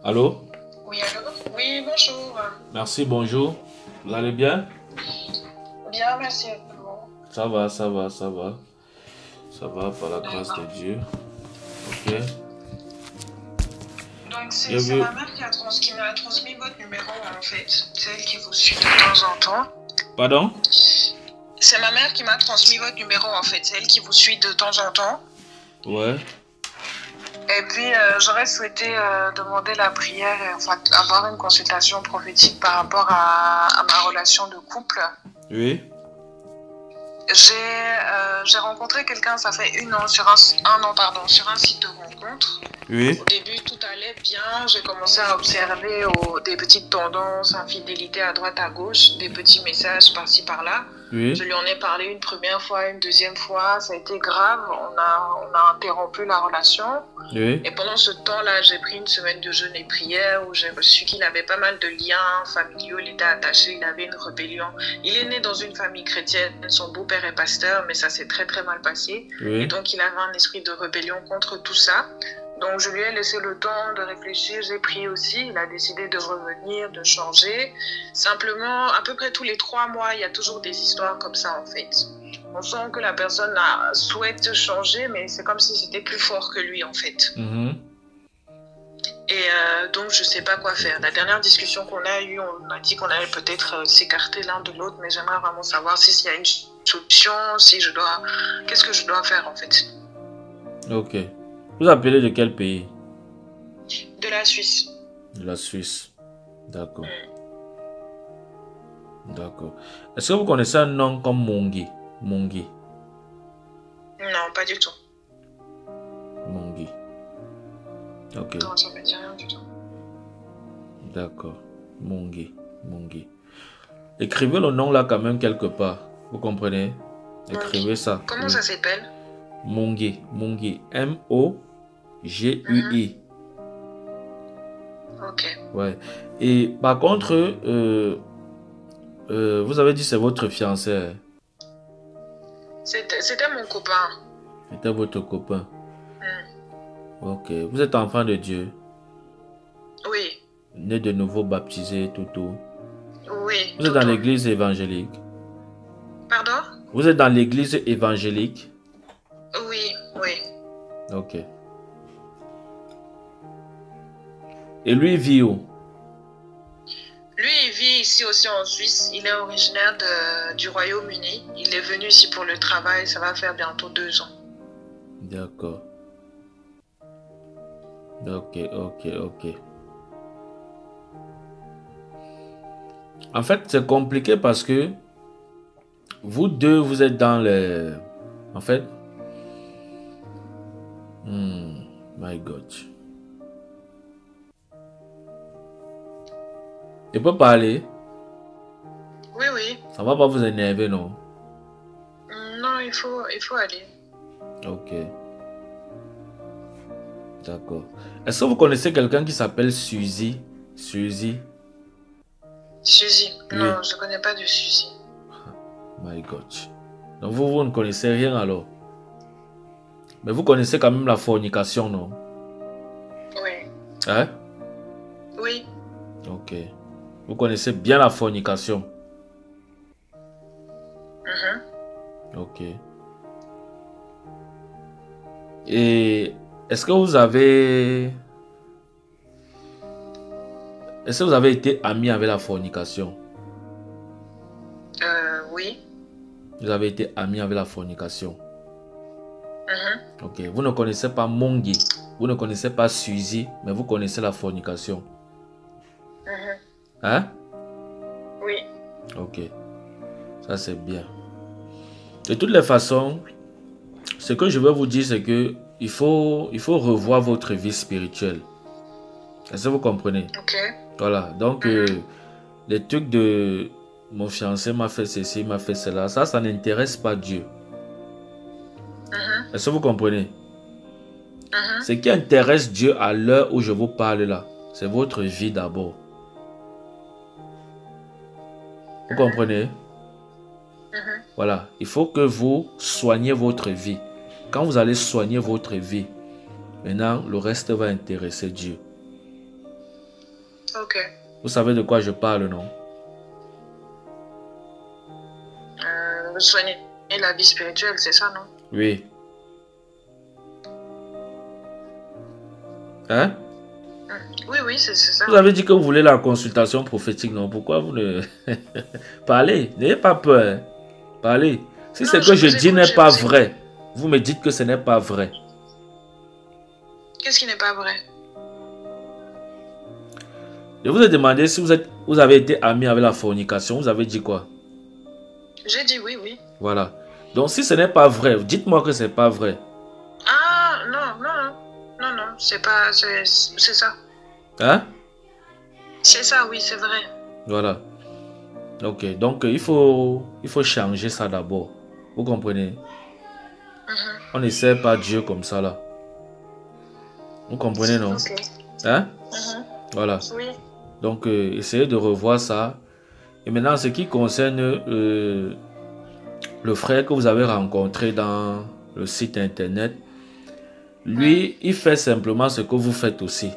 Allô? Oui, allô? Oui, bonjour. Merci, bonjour. Vous allez bien? Bien, merci à vous. Ça va, ça va, ça va. Ça va par la grâce de D'accord. Dieu. Ok. Donc, J'ai c'est vu. ma mère qui m'a transmis votre numéro, en fait. C'est elle qui vous suit de temps en temps. Pardon? C'est ma mère qui m'a transmis votre numéro, en fait. C'est elle qui vous suit de temps en temps. Ouais. Et puis, j'aurais souhaité demander la prière et enfin, avoir une consultation prophétique par rapport à ma relation de couple. Oui. J'ai rencontré quelqu'un, ça fait un an, pardon, sur un site de rencontre. Oui. Au début, tout allait bien. J'ai commencé à observer des petites tendances, infidélité à droite, à gauche, des petits messages par-ci, par-là. Oui. Je lui en ai parlé une première fois, une deuxième fois. Ça a été grave. On a interrompu la relation. Oui. Et pendant ce temps-là, j'ai pris une semaine de jeûne et prière où j'ai reçu qu'il avait pas mal de liens familiaux. Il était attaché, il avait une rébellion. Il est né dans une famille chrétienne. Son beau-père est pasteur, mais ça s'est très, très mal passé. Oui. Et donc, il avait un esprit de rébellion contre tout ça. Donc, je lui ai laissé le temps de réfléchir. J'ai prié aussi. Il a décidé de revenir, de changer. Simplement, à peu près tous les 3 mois, il y a toujours des histoires comme ça, en fait. On sent que la personne souhaite changer, mais c'est comme si c'était plus fort que lui, en fait. Mhm. Et donc, je ne sais pas quoi faire. La dernière discussion qu'on a eue, on a dit qu'on allait peut-être s'écarter l'un de l'autre, mais j'aimerais vraiment savoir s'il y a une solution, qu'est-ce que je dois faire, en fait. Ok. Vous appelez de quel pays? De la Suisse. De la Suisse. D'accord. D'accord. Est-ce que vous connaissez un nom comme Mongi? Mongi. Non, pas du tout. Mongi. Ok. Non, ça ne me dit rien du tout. D'accord. Mongi. Mongi. Écrivez le nom là quand même quelque part. Vous comprenez? Écrivez ça. Comment Oui. ça s'appelle? Mongi. Mongi. M-O-G-U-I. Ok. Ouais. Et par contre, vous avez dit c'est votre fiancé. C'était mon copain. C'était votre copain. Ok. Vous êtes enfant de Dieu. Oui. Né de nouveau baptisé, tout. Oui. Vous êtes dans l'église évangélique. Pardon? Vous êtes dans l'église évangélique. Oui, oui. Ok. Et lui il vit où? Lui, il vit ici aussi en Suisse. Il est originaire du Royaume-Uni. Il est venu ici pour le travail. Ça va faire bientôt 2 ans. D'accord. Ok. En fait, c'est compliqué parce que vous deux, vous êtes dans les... En fait... my God. Il peut parler. Oui, oui. Ça va pas vous énerver, non? Non, il faut aller. Ok. D'accord. Est-ce que vous connaissez quelqu'un qui s'appelle Suzy? Suzy? Suzy. Oui. Non, je ne connais pas de Suzy. My God. Donc vous ne connaissez rien alors? Mais vous connaissez quand même la fornication, non? Oui. Hein? Oui. Ok. Vous connaissez bien la fornication? Ok. Et est-ce que vous avez été ami avec la fornication? Oui. Vous avez été ami avec la fornication? Ok. Vous ne connaissez pas Mongi, vous ne connaissez pas Suzy, mais vous connaissez la fornication. Hein? Oui. Ok. Ça c'est bien. De toutes les façons, ce que je veux vous dire, c'est que il faut revoir votre vie spirituelle. Est-ce que vous comprenez? Ok. Voilà. Donc, les trucs de mon fiancé m'a fait ceci, m'a fait cela, ça n'intéresse pas Dieu. Est-ce que vous comprenez? Ce qui intéresse Dieu à l'heure où je vous parle là, c'est votre vie d'abord. Vous comprenez? Voilà. Il faut que vous soignez votre vie. Quand vous allez soigner votre vie, maintenant, le reste va intéresser Dieu. Ok. Vous savez de quoi je parle, non? Soigner la vie spirituelle, c'est ça, non? Oui. Hein? Oui, oui, c'est ça. Vous avez dit que vous voulez la consultation prophétique, non? Pourquoi vous ne... Parlez, n'ayez pas peur. Parlez. Si Non, ce que je dis n'est pas vous écoute. vrai, vous me dites que ce n'est pas vrai. Qu'est-ce qui n'est pas vrai? Je vous ai demandé si vous avez été ami avec la fornication. Vous avez dit quoi? J'ai dit oui, oui. Voilà. Donc si ce n'est pas vrai, dites-moi que ce n'est pas vrai. Ah, non, non, non. Non, non, c'est pas... C'est ça. Hein? C'est ça, oui, c'est vrai. Voilà. Ok. Donc il faut changer ça d'abord. Vous comprenez? On n'essaie pas Dieu comme ça là. Vous comprenez, non? Ok. Hein? Voilà. Oui. Donc essayez de revoir ça. Et maintenant, ce qui concerne le frère que vous avez rencontré dans le site internet, lui, il fait simplement ce que vous faites aussi.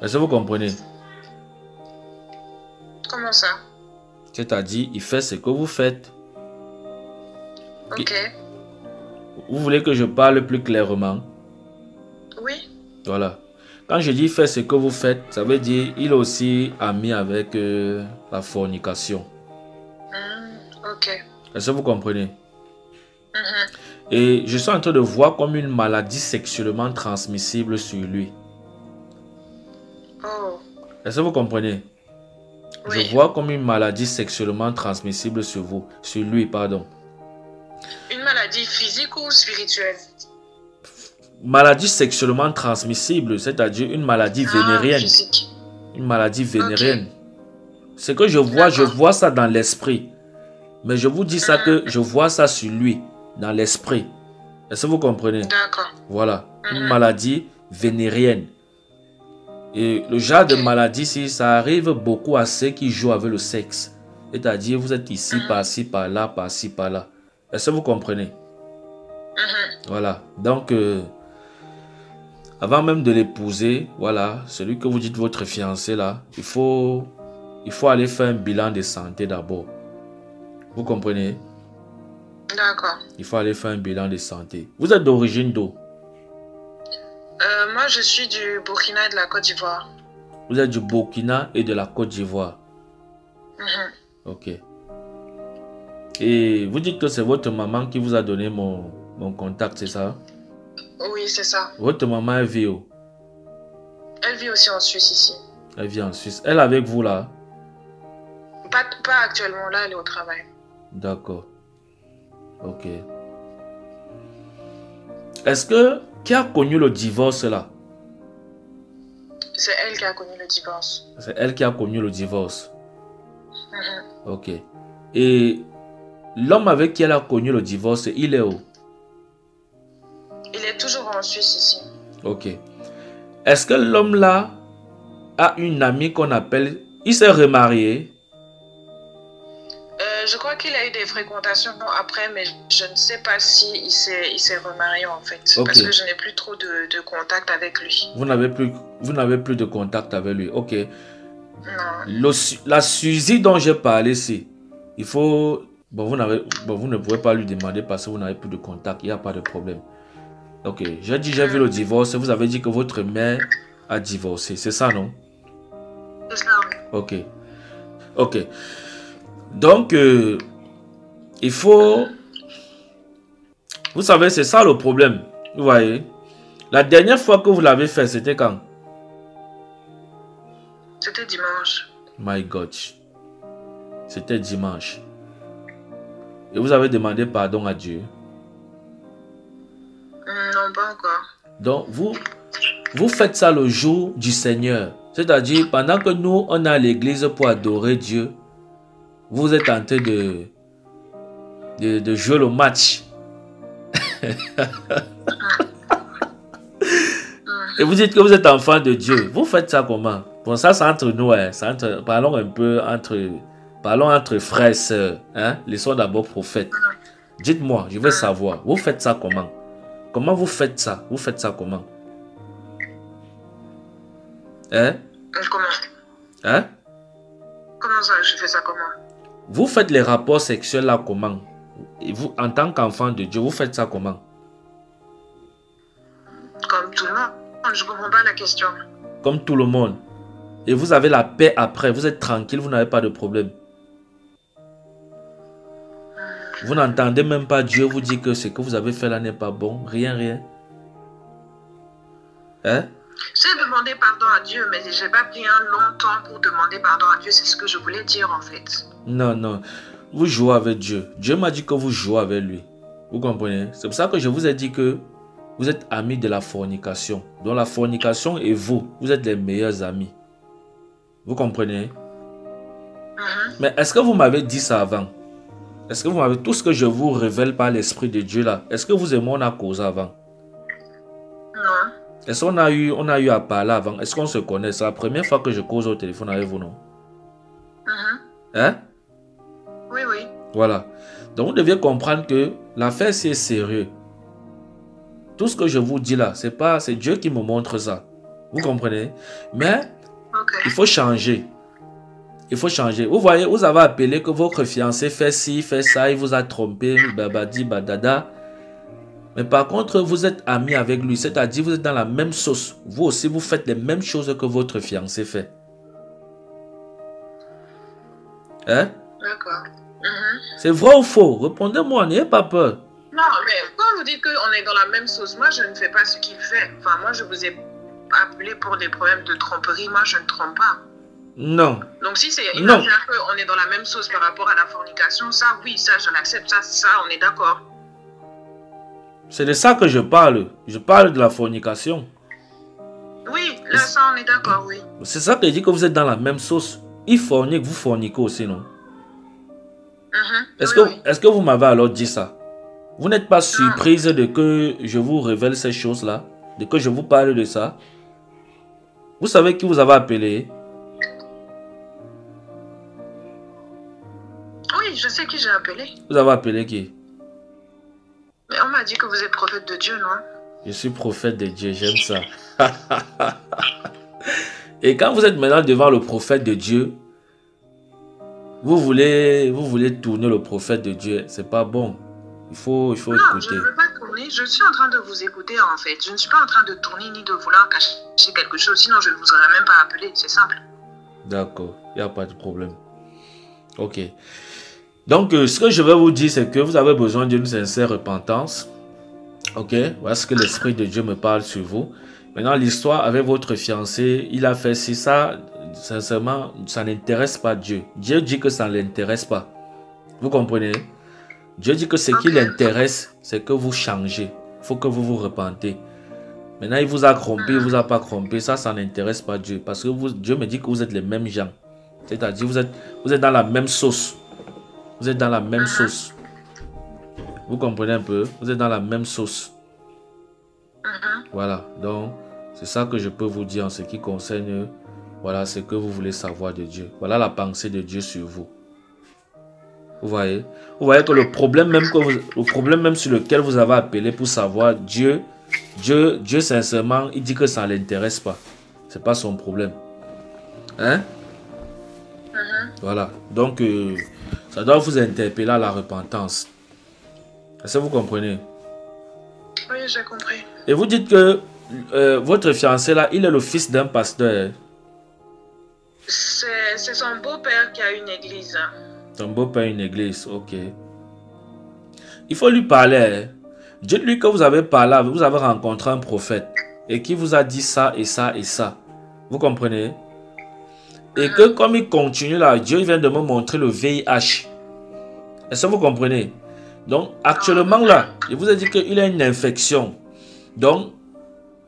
Est-ce que vous comprenez? Comment ça? C'est-à-dire, il fait ce que vous faites. Ok. Vous voulez que je parle plus clairement? Oui. Voilà. Quand je dis fait ce que vous faites, ça veut dire il est aussi ami avec la fornication. Ok. Est-ce que vous comprenez? Et je suis en train de voir comme une maladie sexuellement transmissible sur lui. Oh. Est-ce que vous comprenez? Oui. Je vois comme une maladie sexuellement transmissible sur vous, sur lui, pardon. Une maladie physique ou spirituelle? Maladie sexuellement transmissible, c'est-à-dire une maladie vénérienne. Physique. Une maladie vénérienne. Ce que je vois ça dans l'esprit. Mais je vous dis ça que je vois ça sur lui, dans l'esprit. Est-ce que vous comprenez? D'accord. Voilà, une maladie vénérienne. Et le genre de maladie, si ça arrive beaucoup à ceux qui jouent avec le sexe. C'est-à-dire, vous êtes ici, par-ci, par-là, par-ci, par-là. Est-ce que vous comprenez? Voilà. Donc, avant même de l'épouser, voilà, celui que vous dites votre fiancé là, il faut aller faire un bilan de santé d'abord. Vous comprenez? D'accord. Il faut aller faire un bilan de santé. Vous êtes d'origine d'où? Moi, je suis du Burkina et de la Côte d'Ivoire. Vous êtes du Burkina et de la Côte d'Ivoire. Ok. Et vous dites que c'est votre maman qui vous a donné mon contact, c'est ça? Oui, c'est ça. Votre maman, elle vit où? Elle vit aussi en Suisse ici. Elle vit en Suisse. Elle est avec vous là? Pas actuellement, là, elle est au travail. D'accord. Ok. Est-ce que... Qui a connu le divorce là? C'est elle qui a connu le divorce. C'est elle qui a connu le divorce. Ok. Et l'homme avec qui elle a connu le divorce, il est où? Il est toujours en Suisse ici. Ok. Est-ce que l'homme là a une amie qu'on appelle... Il s'est remarié? Je crois qu'il a eu des fréquentations après, mais je ne sais pas si il s'est remarié en fait. Okay. Parce que je n'ai plus trop de contact avec lui. Vous n'avez plus de contact avec lui. Ok. Non. La Suzy dont j'ai parlé ici, il faut... Bon, vous ne pouvez pas lui demander parce que vous n'avez plus de contact. Il n'y a pas de problème. Ok. J'ai vu le divorce. Vous avez dit que votre mère a divorcé. C'est ça, non? C'est ça, oui. Ok. Ok. Donc, il faut... Vous savez, c'est ça le problème. Vous voyez? La dernière fois que vous l'avez fait, c'était quand? C'était dimanche. My God. C'était dimanche. Et vous avez demandé pardon à Dieu? Non, pas encore. Donc, vous faites ça le jour du Seigneur. C'est-à-dire, pendant que nous, on est à l'église pour adorer Dieu, vous êtes en train de jouer le match. Et vous dites que vous êtes enfant de Dieu. Vous faites ça comment? Bon, ça, c'est entre nous. Hein. Parlons un peu entre frères et sœurs. Hein? Laissons d'abord prophète. Dites-moi, je veux savoir. Vous faites ça comment? Comment vous faites ça? Vous faites ça comment? Hein? Comment? Hein? Comment ça? Je fais ça comment? Vous faites les rapports sexuels là comment? Et vous, en tant qu'enfant de Dieu, vous faites ça comment? Comme tout le monde. Je ne comprends pas la question. Comme tout le monde. Et vous avez la paix après. Vous êtes tranquille, vous n'avez pas de problème. Vous n'entendez même pas Dieu vous dire que ce que vous avez fait là n'est pas bon. Rien, rien. Hein? J'ai demandé pardon à Dieu, mais je n'ai pas pris un long temps pour demander pardon à Dieu. C'est ce que je voulais dire en fait. Non, non. Vous jouez avec Dieu. Dieu m'a dit que vous jouez avec lui. Vous comprenez? C'est pour ça que je vous ai dit que vous êtes amis de la fornication. Donc la fornication et vous êtes les meilleurs amis. Vous comprenez? Mais est-ce que vous m'avez dit ça avant? Est-ce que vous m'avez... Tout ce que je vous révèle par l'Esprit de Dieu là, est-ce que vous et moi on a causé avant? Non. Est-ce qu'on a eu à parler avant? Est-ce qu'on se connaît? C'est la première fois que je cause au téléphone avec vous, non? Hein? Oui, oui. Voilà. Donc vous devez comprendre que l'affaire c'est sérieux. Tout ce que je vous dis là, c'est Dieu qui me montre ça. Vous comprenez? Mais il faut changer. Il faut changer. Vous voyez, vous avez appelé que votre fiancé fait ci, fait ça, il vous a trompé, babadi, badada. Mais par contre, vous êtes amis avec lui, c'est-à-dire vous êtes dans la même sauce. Vous aussi, vous faites les mêmes choses que votre fiancé fait. Hein? D'accord. C'est vrai ou faux? Répondez-moi, n'ayez pas peur. Non, mais quand vous dites qu'on est dans la même sauce, moi je ne fais pas ce qu'il fait. Enfin, moi je vous ai appelé pour des problèmes de tromperie, moi je ne trompe pas. Non. Donc si c'est une affaire qu'on est dans la même sauce par rapport à la fornication, ça oui, ça je l'accepte, ça on est d'accord. C'est de ça que je parle. Je parle de la fornication. Oui, là ça on est d'accord, oui. C'est ça que je dis que vous êtes dans la même sauce. Il fornique, vous forniquez aussi, non? Est-ce que vous m'avez alors dit ça? Vous n'êtes pas surprise de que je vous révèle ces choses-là? De que je vous parle de ça? Vous savez qui vous avez appelé? Oui, je sais qui j'ai appelé. Vous avez appelé qui? Mais on m'a dit que vous êtes prophète de Dieu, non? Je suis prophète de Dieu, j'aime ça. Et quand vous êtes maintenant devant le prophète de Dieu, vous voulez tourner le prophète de Dieu. C'est pas bon. Il faut écouter. Non, je ne veux pas tourner. Je suis en train de vous écouter en fait. Je ne suis pas en train de tourner ni de vouloir cacher quelque chose. Sinon, je ne vous aurais même pas appelé. C'est simple. D'accord. Il n'y a pas de problème. Ok. Donc, ce que je vais vous dire, c'est que vous avez besoin d'une sincère repentance. Ok. Voilà ce que l'Esprit de Dieu me parle sur vous. Maintenant, l'histoire avec votre fiancé, il a fait si ça, sincèrement, ça n'intéresse pas Dieu. Dieu dit que ça ne l'intéresse pas. Vous comprenez? Dieu dit que ce qui l'intéresse, c'est que vous changez. Il faut que vous vous repentez. Maintenant, il vous a trompé, il vous a pas trompé. Ça n'intéresse pas Dieu. Parce que Dieu me dit que vous êtes les mêmes gens. C'est-à-dire, vous êtes dans la même sauce. Vous êtes dans la même sauce. Vous comprenez un peu? Vous êtes dans la même sauce. Voilà. Donc, c'est ça que je peux vous dire en ce qui concerne, voilà, ce que vous voulez savoir de Dieu. Voilà la pensée de Dieu sur vous. Vous voyez? Vous voyez que le problème même sur lequel vous avez appelé pour savoir Dieu, sincèrement, il dit que ça ne l'intéresse pas. C'est pas son problème. Hein? Voilà. Donc, ça doit vous interpeller à la repentance. Est-ce que vous comprenez? Oui, j'ai compris. Et vous dites que votre fiancé là, il est le fils d'un pasteur. C'est son beau-père qui a une église. Son beau-père a une église, ok. Il faut lui parler. Dites-lui que vous avez parlé, vous avez rencontré un prophète et qui vous a dit ça et ça et ça. Vous comprenez? Et que comme il continue là, Dieu vient de me montrer le VIH. Est-ce que vous comprenez? Donc actuellement là, il vous a dit qu'il a une infection. Donc,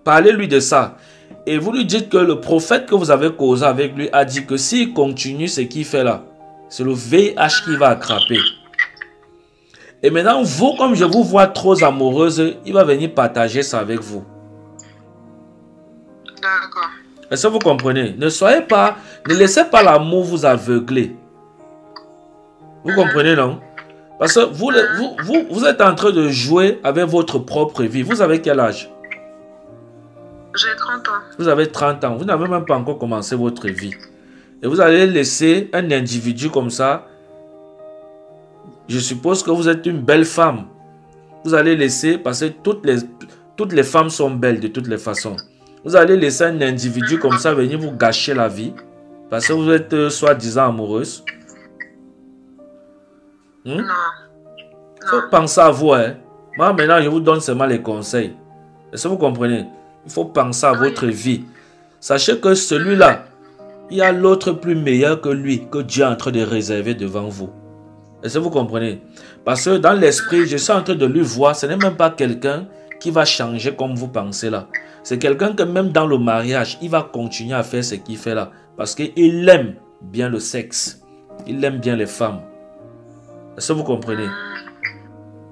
parlez-lui de ça. Et vous lui dites que le prophète que vous avez causé avec lui a dit que s'il continue ce qu'il fait là, c'est le VIH qui va attraper. Et maintenant, vous, comme je vous vois trop amoureuse, il va venir partager ça avec vous. D'accord. Est-ce que vous comprenez? Ne laissez pas l'amour vous aveugler. Vous comprenez, non? Parce que vous êtes en train de jouer avec votre propre vie. Vous avez quel âge? J'ai 30 ans. Vous avez 30 ans. Vous n'avez même pas encore commencé votre vie. Et vous allez laisser un individu comme ça. Je suppose que vous êtes une belle femme. Vous allez laisser, parce que toutes les femmes sont belles de toutes les façons. Vous allez laisser un individu comme ça venir vous gâcher la vie. Parce que vous êtes soi-disant amoureuse. Non. Il faut penser à vous. Hein. Moi, maintenant, je vous donne seulement les conseils. Est-ce que vous comprenez? Il faut penser à votre vie. Sachez que celui-là, il y a l'autre plus meilleur que lui, que Dieu est en train de réserver devant vous. Est-ce que vous comprenez? Parce que dans l'esprit, je suis en train de lui voir, ce n'est même pas quelqu'un qui va changer comme vous pensez là. C'est quelqu'un que même dans le mariage, il va continuer à faire ce qu'il fait là. Parce qu'il aime bien le sexe. Il aime bien les femmes. Est-ce que vous comprenez?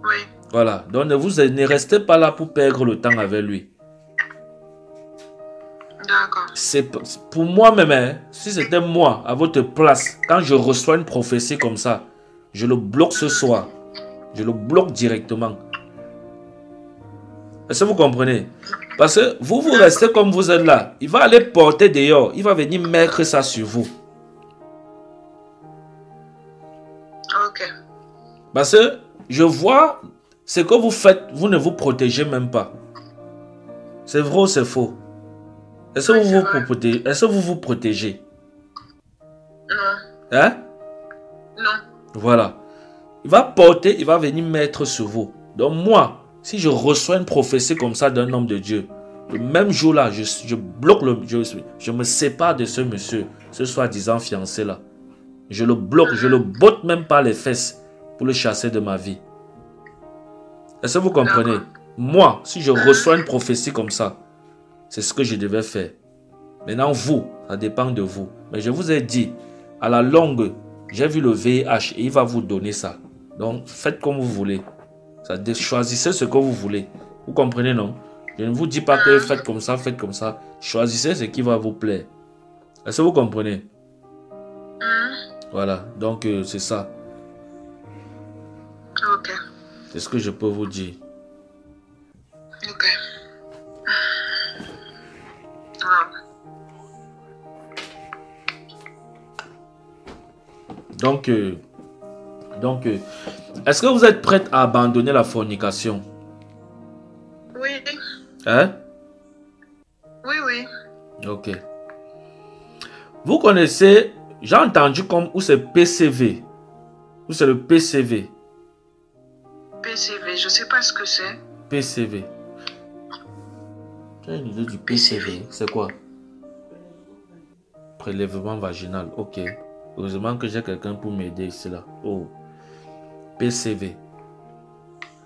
Oui. Voilà. Donc ne restez pas là pour perdre le temps avec lui. D'accord. C'est pour moi-même, hein, si c'était moi à votre place, quand je reçois une prophétie comme ça, je le bloque ce soir. Je le bloque directement. Est-ce que vous comprenez? Parce que vous restez comme vous êtes là. Il va aller porter dehors. Il va venir mettre ça sur vous. Ok. Parce que je vois ce que vous faites, vous ne vous protégez même pas. C'est vrai ou c'est faux? Est-ce que vous vous protégez? Non. Hein? Non. Voilà. Il va porter, il va venir mettre sur vous. Donc moi, si je reçois une prophétie comme ça d'un homme de Dieu, le même jour-là, je bloque je me sépare de ce monsieur, ce soi-disant fiancé-là. Je le bloque, je le botte même par les fesses pour le chasser de ma vie. Est-ce que vous comprenez? Moi, si je reçois une prophétie comme ça, c'est ce que je devais faire. Maintenant, vous, ça dépend de vous. Mais je vous ai dit, à la longue, j'ai vu le VIH et il va vous donner ça. Donc, faites comme vous voulez. Choisissez ce que vous voulez. Vous comprenez, non? Je ne vous dis pas que faites comme ça, faites comme ça. Choisissez ce qui va vous plaire. Est-ce que vous comprenez? Voilà, donc c'est ça. Ok. C'est ce que je peux vous dire. Ok. Ah. Donc, est-ce que vous êtes prête à abandonner la fornication? Oui. Hein? Oui, oui. Ok. Vous connaissez, j'ai entendu comme où c'est PCV. Où c'est le PCV? PCV, je sais pas ce que c'est. PCV. Tu as une idée du PCV? C'est quoi? Prélèvement vaginal. Ok. Heureusement que j'ai quelqu'un pour m'aider ici là. Oh. PCV.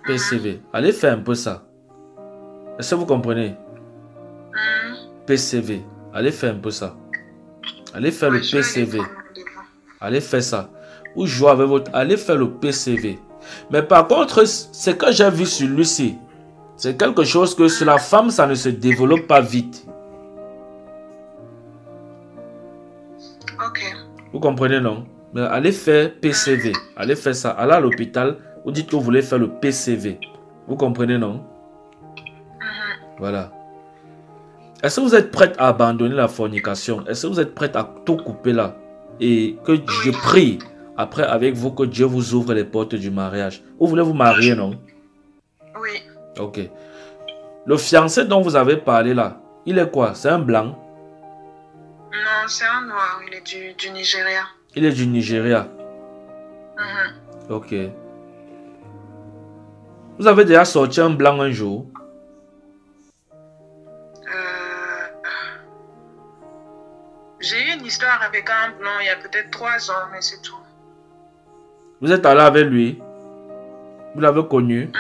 PCV. Allez faire un peu ça. Est-ce que vous comprenez? PCV. Allez faire un peu ça. Allez faire le PCV. Allez faire ça. Ou jouer avec votre... Allez faire le PCV. Mais par contre, ce que j'ai vu sur Lucie, c'est quelque chose que sur la femme, ça ne se développe pas vite. Ok. Vous comprenez, non? Mais allez faire PCV. Allez faire ça. Allez à l'hôpital. Vous dites que vous voulez faire le PCV. Vous comprenez, non? Voilà. Est-ce que vous êtes prête à abandonner la fornication? Est-ce que vous êtes prête à tout couper là? Et que je prie après avec vous que Dieu vous ouvre les portes du mariage. Vous voulez vous marier, non? Oui. Ok. Le fiancé dont vous avez parlé là, il est quoi? C'est un blanc? Non, c'est un noir. Il est du Nigeria. Il est du Nigeria. Ok. Vous avez déjà sorti un blanc un jour? J'ai eu une histoire avec un blanc il y a peut-être 3 ans, mais c'est tout. Vous êtes allé avec lui? Vous l'avez connu?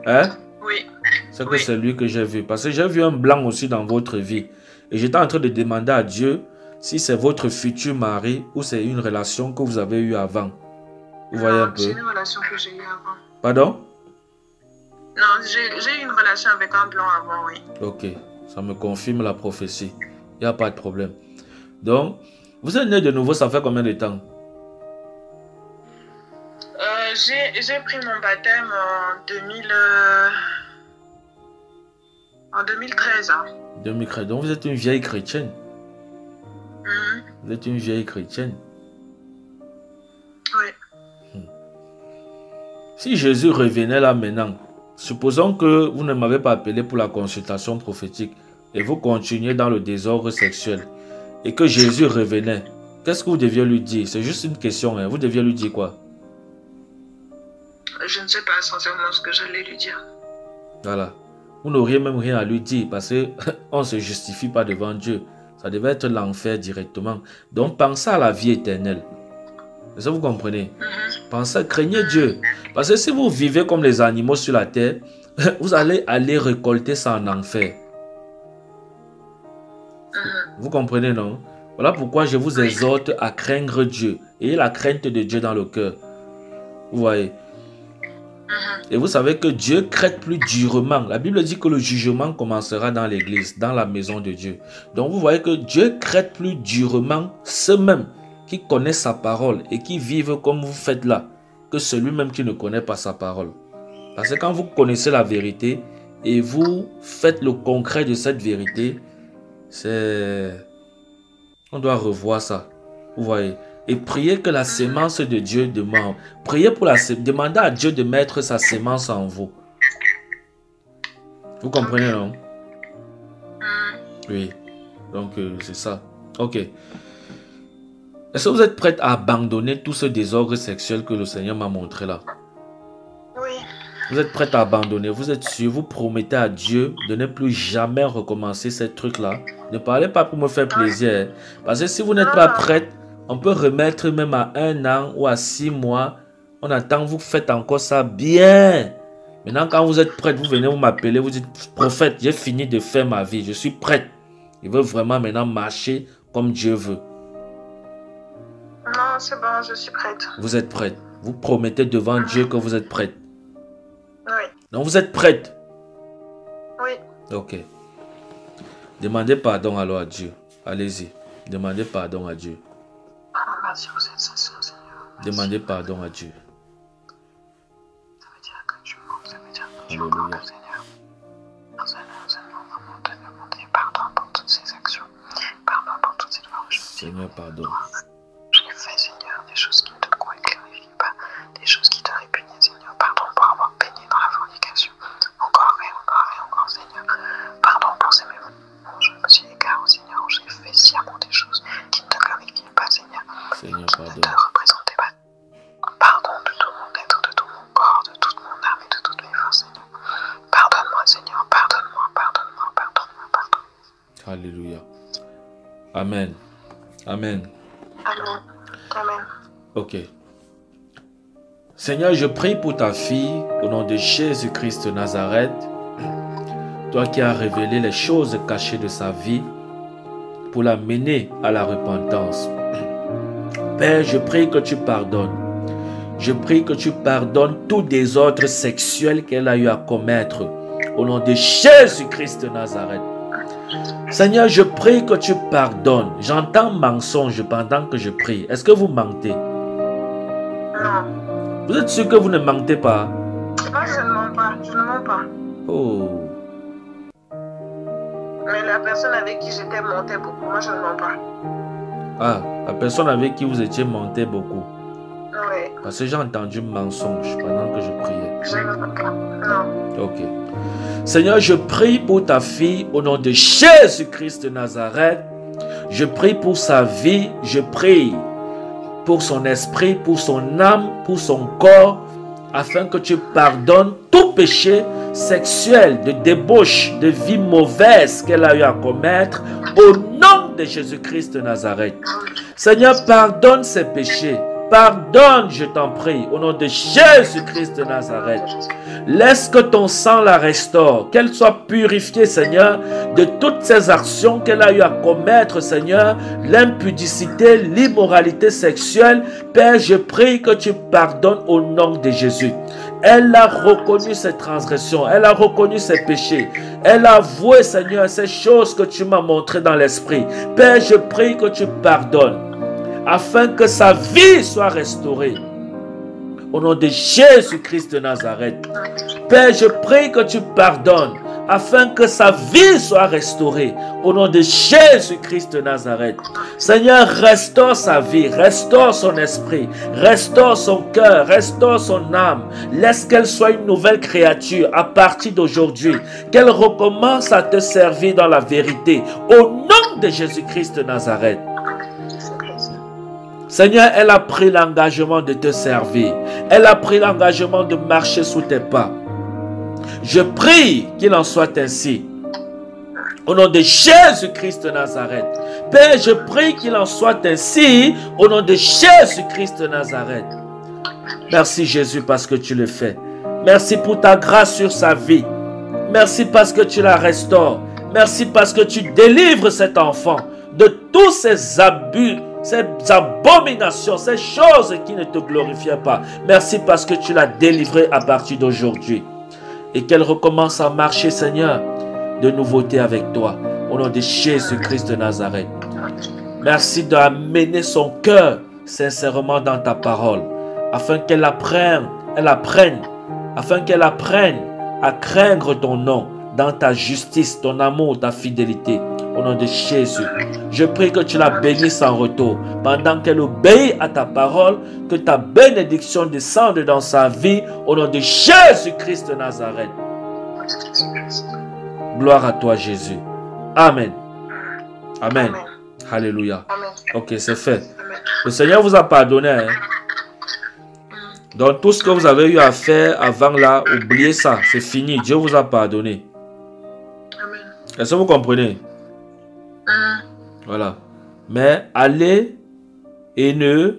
Hein? Oui. C'est que c'est lui que j'ai vu. Parce que j'ai vu un blanc aussi dans votre vie. Et j'étais en train de demander à Dieu si c'est votre futur mari ou c'est une relation que vous avez eue avant. Vous voyez un peu? C'est une relation que j'ai eue avant. Pardon? Non, j'ai eu une relation avec un blanc avant, oui. Ok, ça me confirme la prophétie. Il n'y a pas de problème. Donc, vous êtes né de nouveau, ça fait combien de temps? J'ai pris mon baptême en En 2013. Hein. 2013. Donc vous êtes une vieille chrétienne. Vous êtes une vieille chrétienne. Oui. Si Jésus revenait là maintenant, supposons que vous ne m'avez pas appelé pour la consultation prophétique et vous continuez dans le désordre sexuel et que Jésus revenait, qu'est-ce que vous deviez lui dire? C'est juste une question, hein. Vous deviez lui dire quoi? Je ne sais pas sincèrement ce que j'allais lui dire. Voilà. Vous n'auriez même rien à lui dire parce qu'on ne se justifie pas devant Dieu. Ça devait être l'enfer directement. Donc pensez à la vie éternelle. Est-ce que vous comprenez? Pensez, craignez Dieu. Parce que si vous vivez comme les animaux sur la terre, vous allez aller récolter ça en enfer. Vous comprenez, non? Voilà pourquoi je vous exhorte à craindre Dieu. Ayez la crainte de Dieu dans le cœur. Vous voyez? Et vous savez que Dieu crête plus durement. La Bible dit que le jugement commencera dans l'église, dans la maison de Dieu. Donc vous voyez que Dieu crête plus durement ceux-mêmes qui connaissent sa parole et qui vivent comme vous faites là, que celui-même qui ne connaît pas sa parole. Parce que quand vous connaissez la vérité et vous faites le concret de cette vérité, on doit revoir ça. Vous voyez? Et priez que la sémence de Dieu demande. Priez pour demandez à Dieu de mettre sa sémence en vous. Vous comprenez, non? Oui. Donc, c'est ça. Ok. Est-ce que vous êtes prête à abandonner tout ce désordre sexuel que le Seigneur m'a montré là? Oui. Vous êtes prête à abandonner? Vous êtes sûr? Vous promettez à Dieu de ne plus jamais recommencer ce truc-là? Ne parlez pas pour me faire plaisir. Hein? Parce que si vous n'êtes pas prête, on peut remettre même à 1 an ou à 6 mois. On attend, vous faites encore ça bien. Maintenant, quand vous êtes prête, vous venez, vous m'appelez, vous dites, prophète, j'ai fini de faire ma vie, je suis prête. Il veut vraiment maintenant marcher comme Dieu veut. Non, c'est bon, je suis prête. Vous êtes prête. Vous promettez devant Dieu que vous êtes prête. Oui. Donc, vous êtes prête? Oui. Ok. Demandez pardon alors à Dieu. Allez-y. Demandez pardon à Dieu. Merci pour cette session, Seigneur. Merci. Demandez pardon à Dieu. Ça veut dire que tu manques, ça veut dire que tu Alléluia. manques, Seigneur. Seigneur, vraiment te demander pardon pour toutes ces actions. Pardon pour toutes ces fois où je Seigneur, pardon. j'ai fait, Seigneur, des choses qui ne te glorifient pas, des choses qui te répugnent, Seigneur. Pardon pour avoir baigné dans la fornication. Encore et encore et encore, Seigneur. Pardon pour ces mêmes moments où je me suis égaré, Seigneur, où j'ai fait sciemment des choses qui ne te glorifiaient pas, Seigneur. Seigneur, Qui pardon. ne te représentaient pas. Pardon de tout mon être, de tout mon corps, de toute mon âme et de toutes mes forces, Seigneur. Pardonne-moi, Seigneur. Pardonne-moi, pardonne-moi, pardonne-moi, pardonne-moi. Alléluia. Amen. Amen. Amen. Amen. Ok. Seigneur, je prie pour ta fille au nom de Jésus-Christ de Nazareth. Toi qui as révélé les choses cachées de sa vie pour la mener à la repentance. Père, je prie que tu pardonnes. Je prie que tu pardonnes tout désordre sexuel qu'elle a eu à commettre au nom de Jésus-Christ de Nazareth. Seigneur, je prie que tu pardonnes. J'entends mensonge pendant que je prie. Est-ce que vous mentez? Non. Vous êtes sûr que vous ne mentez pas? Moi, je ne mens pas. Je ne mens pas. Oh. Mais la personne avec qui j'étais mentait beaucoup. Moi, je ne mens pas. Ah, la personne avec qui vous étiez mentait beaucoup. Oui. Parce que j'ai entendu mensonge pendant que je priais. Je ne mens pas. Non. Ok. Seigneur, je prie pour ta fille au nom de Jésus-Christ de Nazareth. Je prie pour sa vie. Je prie pour son esprit, pour son âme, pour son corps, afin que tu pardonnes tout péché sexuel, de débauche, de vie mauvaise qu'elle a eu à commettre au nom de Jésus-Christ de Nazareth. Seigneur, pardonne ses péchés. Pardonne, je t'en prie, au nom de Jésus-Christ de Nazareth. Laisse que ton sang la restaure, qu'elle soit purifiée, Seigneur, de toutes ces actions qu'elle a eu à commettre, Seigneur, l'impudicité, l'immoralité sexuelle. Père, je prie que tu pardonnes au nom de Jésus. Elle a reconnu ses transgressions, elle a reconnu ses péchés, elle a avoué, Seigneur, ces choses que tu m'as montrées dans l'esprit. Père, je prie que tu pardonnes, afin que sa vie soit restaurée. Au nom de Jésus-Christ de Nazareth. Père, je prie que tu pardonnes, afin que sa vie soit restaurée. Au nom de Jésus-Christ de Nazareth. Seigneur, restaure sa vie, restaure son esprit, restaure son cœur, restaure son âme. Laisse qu'elle soit une nouvelle créature à partir d'aujourd'hui. Qu'elle recommence à te servir dans la vérité. Au nom de Jésus-Christ de Nazareth. Seigneur, elle a pris l'engagement de te servir. Elle a pris l'engagement de marcher sous tes pas. Je prie qu'il en soit ainsi. Au nom de Jésus-Christ de Nazareth. Père, je prie qu'il en soit ainsi. Au nom de Jésus-Christ de Nazareth. Merci Jésus parce que tu le fais. Merci pour ta grâce sur sa vie. Merci parce que tu la restaures. Merci parce que tu délivres cet enfant de tous ces abus, ces abominations, ces choses qui ne te glorifiaient pas. Merci parce que tu l'as délivré à partir d'aujourd'hui. Et qu'elle recommence à marcher, Seigneur, de nouveauté avec toi. Au nom de Jésus-Christ de Nazareth. Merci d'amener son cœur sincèrement dans ta parole. Afin qu'elle apprenne, afin qu'elle apprenne à craindre ton nom dans ta justice, ton amour, ta fidélité. Au nom de Jésus, je prie que tu la bénisses en retour. Pendant qu'elle obéit à ta parole, que ta bénédiction descende dans sa vie. Au nom de Jésus-Christ de Nazareth. Gloire à toi, Jésus. Amen. Amen. Amen. Alléluia. Amen. Ok, c'est fait. Amen. Le Seigneur vous a pardonné. Hein? Donc tout ce que vous avez eu à faire avant là, oubliez ça. C'est fini. Dieu vous a pardonné. Amen. Est-ce que vous comprenez? Voilà. Mais allez et ne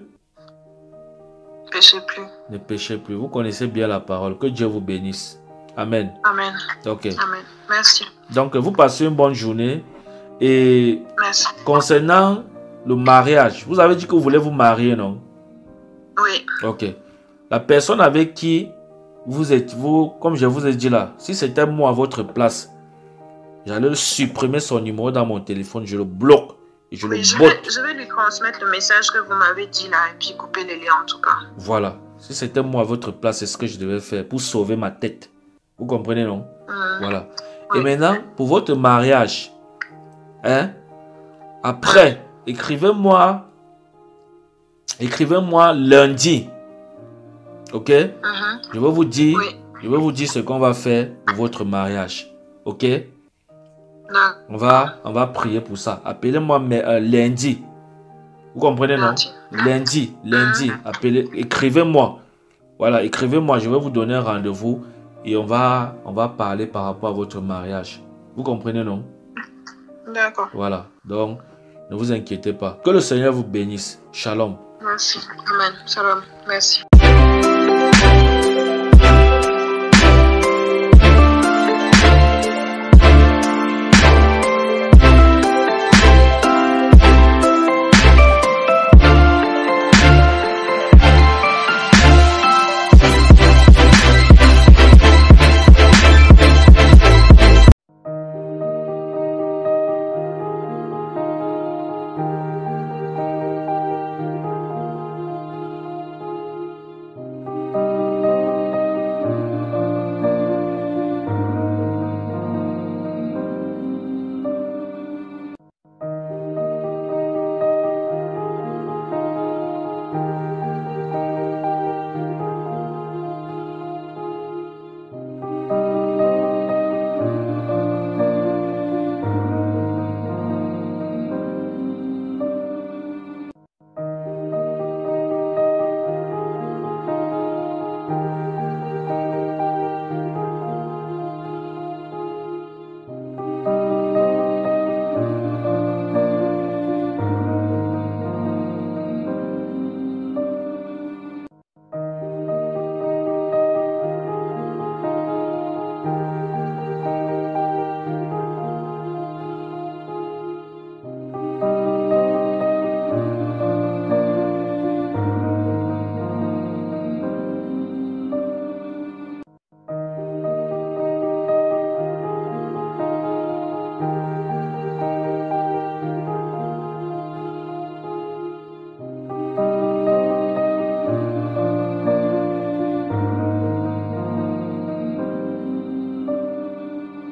péchez plus. Ne péchez plus. Vous connaissez bien la parole. Que Dieu vous bénisse. Amen. Amen. Ok. Amen. Merci. Donc vous passez une bonne journée. Et merci. Concernant le mariage, vous avez dit que vous voulez vous marier, non? Oui. Ok. La personne avec qui vous êtes, comme je vous ai dit là, si c'était moi à votre place, j'allais supprimer son numéro dans mon téléphone, je le bloque et je le botte. Je vais lui transmettre le message que vous m'avez dit là et puis couper les liens en tout cas. Voilà. Si c'était moi à votre place, c'est ce que je devais faire pour sauver ma tête. Vous comprenez, non? Voilà. Oui. Et maintenant, pour votre mariage, hein, après, écrivez-moi lundi. Ok? Je vais vous dire, ce qu'on va faire pour votre mariage. Ok? On va prier pour ça. Appelez-moi lundi. Vous comprenez, non? Lundi. Écrivez-moi. Voilà, écrivez-moi. Je vais vous donner un rendez-vous et on va parler par rapport à votre mariage. Vous comprenez, non? D'accord. Voilà. Donc, ne vous inquiétez pas. Que le Seigneur vous bénisse. Shalom. Merci. Amen. Shalom. Merci.